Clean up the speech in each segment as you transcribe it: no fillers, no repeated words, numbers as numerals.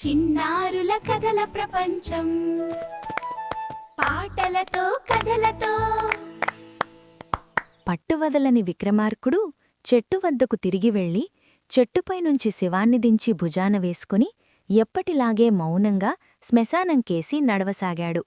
చిన్నారుల కథల ప్రపంచం పాటలతో కథలతో. పట్టువదలని విక్రమార్కుడు చెట్టు వద్దకు తిరిగి వెళ్ళి చెట్టుపైనుంచి శివాన్ని దించి భుజాన వేసుకుని ఎప్పటిలాగే మౌనంగా శ్మశానంకేసి నడవసాగాడు.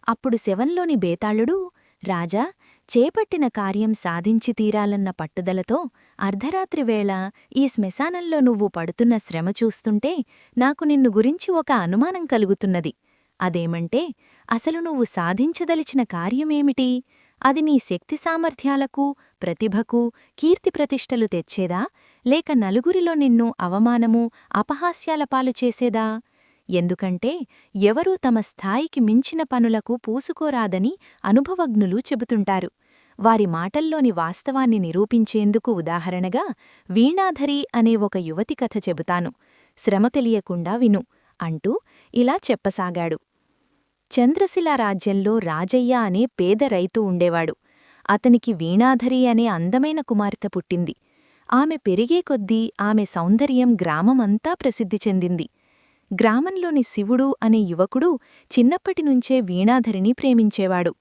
అప్పుడు శవంలోని బేతాళుడు, రాజా, చేపట్టిన కార్యం సాధించి తీరాలన్న పట్టుదలతో అర్ధరాత్రి వేళ ఈ శ్మశానంలో నువ్వు పడుతున్న శ్రమ చూస్తుంటే నాకు నిన్ను గురించి ఒక అనుమానం కలుగుతున్నది. అదేమంటే, అసలు నువ్వు సాధించదలిచిన కార్యమేమిటి? అది నీ శక్తి సామర్థ్యాలకు, ప్రతిభకు, కీర్తిప్రతిష్టలు తెచ్చేదా, లేక నలుగురిలో నిన్ను అవమానము, అపహాస్యాల పాలు చేసేదా? ఎందుకంటే ఎవరూ తమ స్థాయికి మించిన పనులకు పూసుకోరాదని అనుభవజ్ఞులు చెబుతుంటారు. వారి మాటల్లోని వాస్తవాన్ని నిరూపించేందుకు ఉదాహరణగా వీణాధరి అనే ఒక యువతి కథ చెబుతాను. శ్రమ తెలియకుండా విను అంటూ ఇలా చెప్పసాగాడు. చంద్రశిలా రాజ్యంలో రాజయ్య అనే పేద రైతు ఉండేవాడు. అతనికి వీణాధరి అనే అందమైన కుమార్తె పుట్టింది. ఆమె పెరిగే కొద్దీ ఆమె సౌందర్యం గ్రామమంతా ప్రసిద్ధి చెందింది. గ్రామంలోని శివుడు అనే యువకుడు చిన్నప్పటినుంచే వీణాధరిని ప్రేమించేవాడు.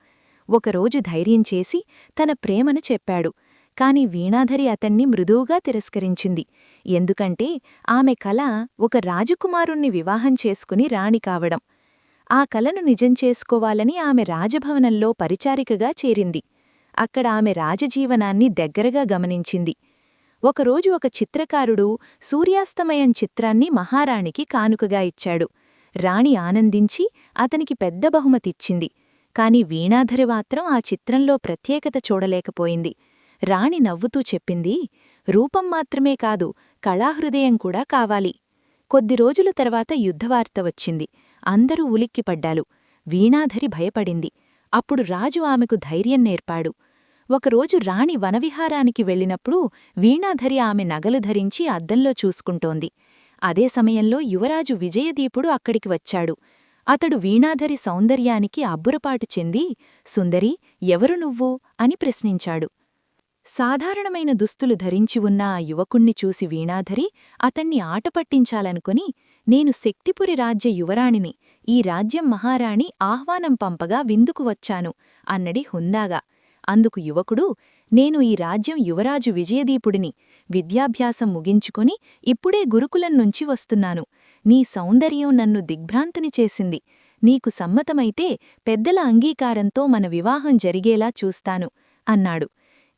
ఒకరోజు ధైర్యం చేసి తన ప్రేమను చెప్పాడు. కాని వీణాధరి అతన్ని మృదువుగా తిరస్కరించింది. ఎందుకంటే ఆమె కల ఒక రాజకుమారుణ్ణి వివాహం చేసుకుని రాణి కావడం. ఆ కలను నిజం చేసుకోవాలని ఆమె రాజభవనంలో పరిచారికగా చేరింది. అక్కడ ఆమె రాజజీవనాన్ని దగ్గరగా గమనించింది. ఒకరోజు ఒక చిత్రకారుడు సూర్యాస్తమయం చిత్రాన్ని మహారాణికి కానుకగా ఇచ్చాడు. రాణి ఆనందించి అతనికి పెద్ద బహుమతిచ్చింది. కాని వీణాధరి మాత్రం ఆ చిత్రంలో ప్రత్యేకత చూడలేకపోయింది. రాణి నవ్వుతూ చెప్పింది, రూపం మాత్రమే కాదు, కళాహృదయం కూడా కావాలి. కొద్ది రోజుల తర్వాత యుద్ధవార్త వచ్చింది. అందరూ ఉలిక్కిపడ్డాలు. వీణాధరి భయపడింది. అప్పుడు రాజు ఆమెకు ధైర్యం నేర్పాడు. ఒకరోజు రాణి వనవిహారానికి వెళ్ళినప్పుడు వీణాధరి ఆమె నగలు ధరించి అద్దంలో చూసుకుంటోంది. అదే సమయంలో యువరాజు విజయదీపుడు అక్కడికి వచ్చాడు. అతడు వీణాధరి సౌందర్యానికి అబ్బురపాటు చెంది, సుందరీ, ఎవరు నువ్వు అని ప్రశ్నించాడు. సాధారణమైన దుస్తులు ధరించి ఉన్న ఆ యువకుణ్ణి చూసి వీణాధరి అతన్ని ఆటపట్టించాలనుకుని, నేను శక్తిపురి రాజ్య యువరాణిని, ఈ రాజ్యం మహారాణి ఆహ్వానం పంపగా విందుకు వచ్చాను అన్నడి హుందాగా. అందుకు యువకుడు, నేను ఈ రాజ్యం యువరాజు విజయదీపుడిని, విద్యాభ్యాసం ముగించుకొని ఇప్పుడే గురుకులం నుంచి వస్తున్నాను. నీ సౌందర్యం నన్ను దిగ్భ్రాంతుని చేసింది. నీకు సమ్మతమైతే పెద్దల అంగీకారంతో మన వివాహం జరిగేలా చూస్తాను అన్నాడు.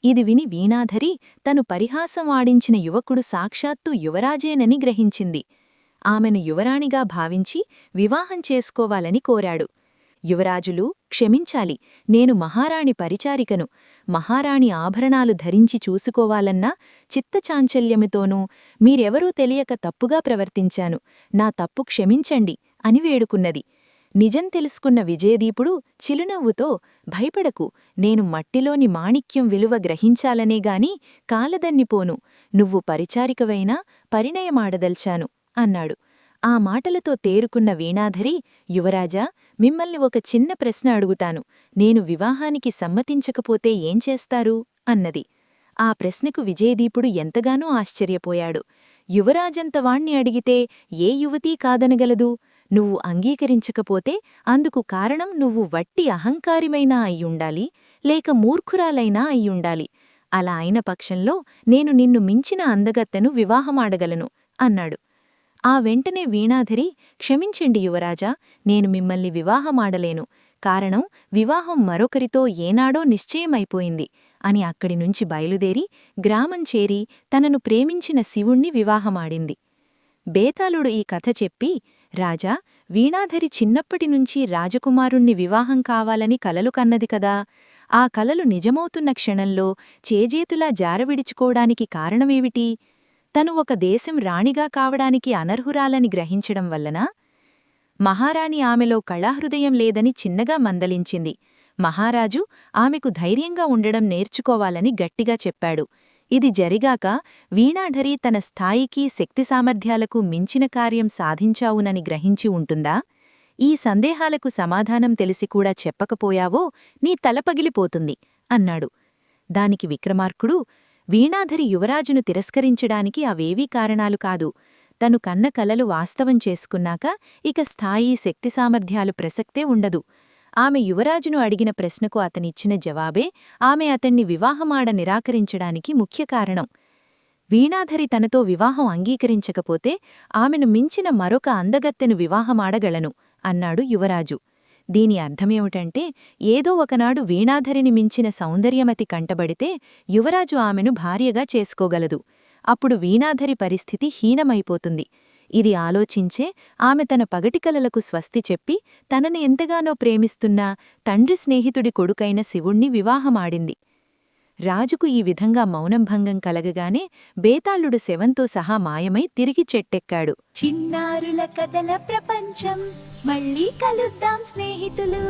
ఇది విని వీణాధరి తను పరిహాసం ఆడించిన యువకుడు సాక్షాత్తు యువరాజేనని గ్రహించింది. ఆమెను యువరాణిగా భావించి వివాహం చేసుకోవాలని కోరాడు. యువరాజులు, క్షమించాలి, నేను మహారాణి పరిచారికను. మహారాణి ఆభరణాలు ధరించి చూసుకోవాలన్నా చిత్తచాంచల్యముతోనూ మీరెవరూ తెలియక తప్పుగా ప్రవర్తించాను. నా తప్పు క్షమించండి అని వేడుకున్నది. నిజం తెలుసుకున్న విజయదీపుడు చిలునవ్వుతో, భయపడకు, నేను మట్టిలోని మాణిక్యం విలువ గ్రహించాలనేగాని కాలదన్నిపోను. నువ్వు పరిచారికవైనా పరిణయమాడదల్చాను అన్నాడు. ఆ మాటలతో తేరుకున్న వీణాధరి, యువరాజా, మిమ్మల్ని ఒక చిన్న ప్రశ్న అడుగుతాను. నేను వివాహానికి సమ్మతించకపోతే ఏం చేస్తారు అన్నది. ఆ ప్రశ్నకు విజయదీపుడు ఎంతగానో ఆశ్చర్యపోయాడు. యువరాజంతవాణ్ణి అడిగితే ఏ యువతీ కాదనగలదు? నువ్వు అంగీకరించకపోతే అందుకు కారణం నువ్వు వట్టి అహంకారిమైనా అయ్యుండాలి, లేక మూర్ఖురాలైనా అయ్యుండాలి. అలా అయిన పక్షంలో నేను నిన్ను మించిన అందగత్తెను వివాహమాడగలను అన్నాడు. ఆ వెంటనే వీణాధరి, క్షమించండి యువరాజా, నేను మిమ్మల్ని వివాహమాడలేను. కారణం వివాహం మరొకరితో ఏనాడో నిశ్చయమైపోయింది అని అక్కడినుంచి బయలుదేరి గ్రామం చేరి తనను ప్రేమించిన శివుణ్ణి వివాహమాడింది. బేతాళుడు ఈ కథ చెప్పి, రాజా, వీణాధరి చిన్నప్పటినుంచి రాజకుమారుణ్ణి వివాహం కావాలని కలలు కన్నది కదా, ఆ కలలు నిజమవుతున్న క్షణంలో చేజేతులా జారవిడుచుకోవడానికి కారణమేమిటి? తను ఒక దేశం రాణిగా కావడానికి అనర్హురాలని గ్రహించడం వల్లనా? మహారాణి ఆమెలో కళాహృదయం లేదని చిన్నగా మందలించింది. మహారాజు ఆమెకు ధైర్యంగా ఉండడం నేర్చుకోవాలని గట్టిగా చెప్పాడు. ఇది జరిగాక వీణాధరి తన స్థాయికి, శక్తి సామర్థ్యాలకు మించిన కార్యం సాధించావునని గ్రహించి ఉంటుందా? ఈ సందేహాలకు సమాధానం తెలిసి కూడా చెప్పకపోయావో నీ తల పగిలిపోతుంది అన్నాడు. దానికి విక్రమార్కుడు, వీణాధరి యువరాజును తిరస్కరించడానికి అవేవీ కారణాలు కాదు. తను కన్న కలలు వాస్తవం చేసుకున్నాక ఇక స్థాయి శక్తి సామర్థ్యాలు ప్రసక్తే ఉండదు. ఆమె యువరాజును అడిగిన ప్రశ్నకు అతనిచ్చిన జవాబే ఆమె అతణ్ణి వివాహమాడ నిరాకరించడానికి ముఖ్య కారణం. వీణాధరి తనతో వివాహం అంగీకరించకపోతే ఆమెను మించిన మరొక అందగత్తెను వివాహమాడగలను అన్నాడు యువరాజు. దీని అర్థమేమిటంటే ఏదో ఒకనాడు వీణాధరిని మించిన సౌందర్యమతి కంటబడితే యువరాజు ఆమెను భార్యగా చేసుకోగలదు. అప్పుడు వీణాధరి పరిస్థితి హీనమైపోతుంది. ఇది ఆలోచించే ఆమె తన పగటికలలకు స్వస్తి చెప్పి తనని ఎంతగానో ప్రేమిస్తున్న తండ్రి స్నేహితుడి కొడుకైన శివుణ్ణి వివాహమాడింది. రాజుకు ఈ విధంగా మౌనంభంగం కలగగానే బేతాళుడు శవంతో సహా మాయమై తిరిగి చెట్టెక్కాడు. చిన్నారుల కథల ప్రపంచం మళ్ళీ కలుద్దాం స్నేహితులు.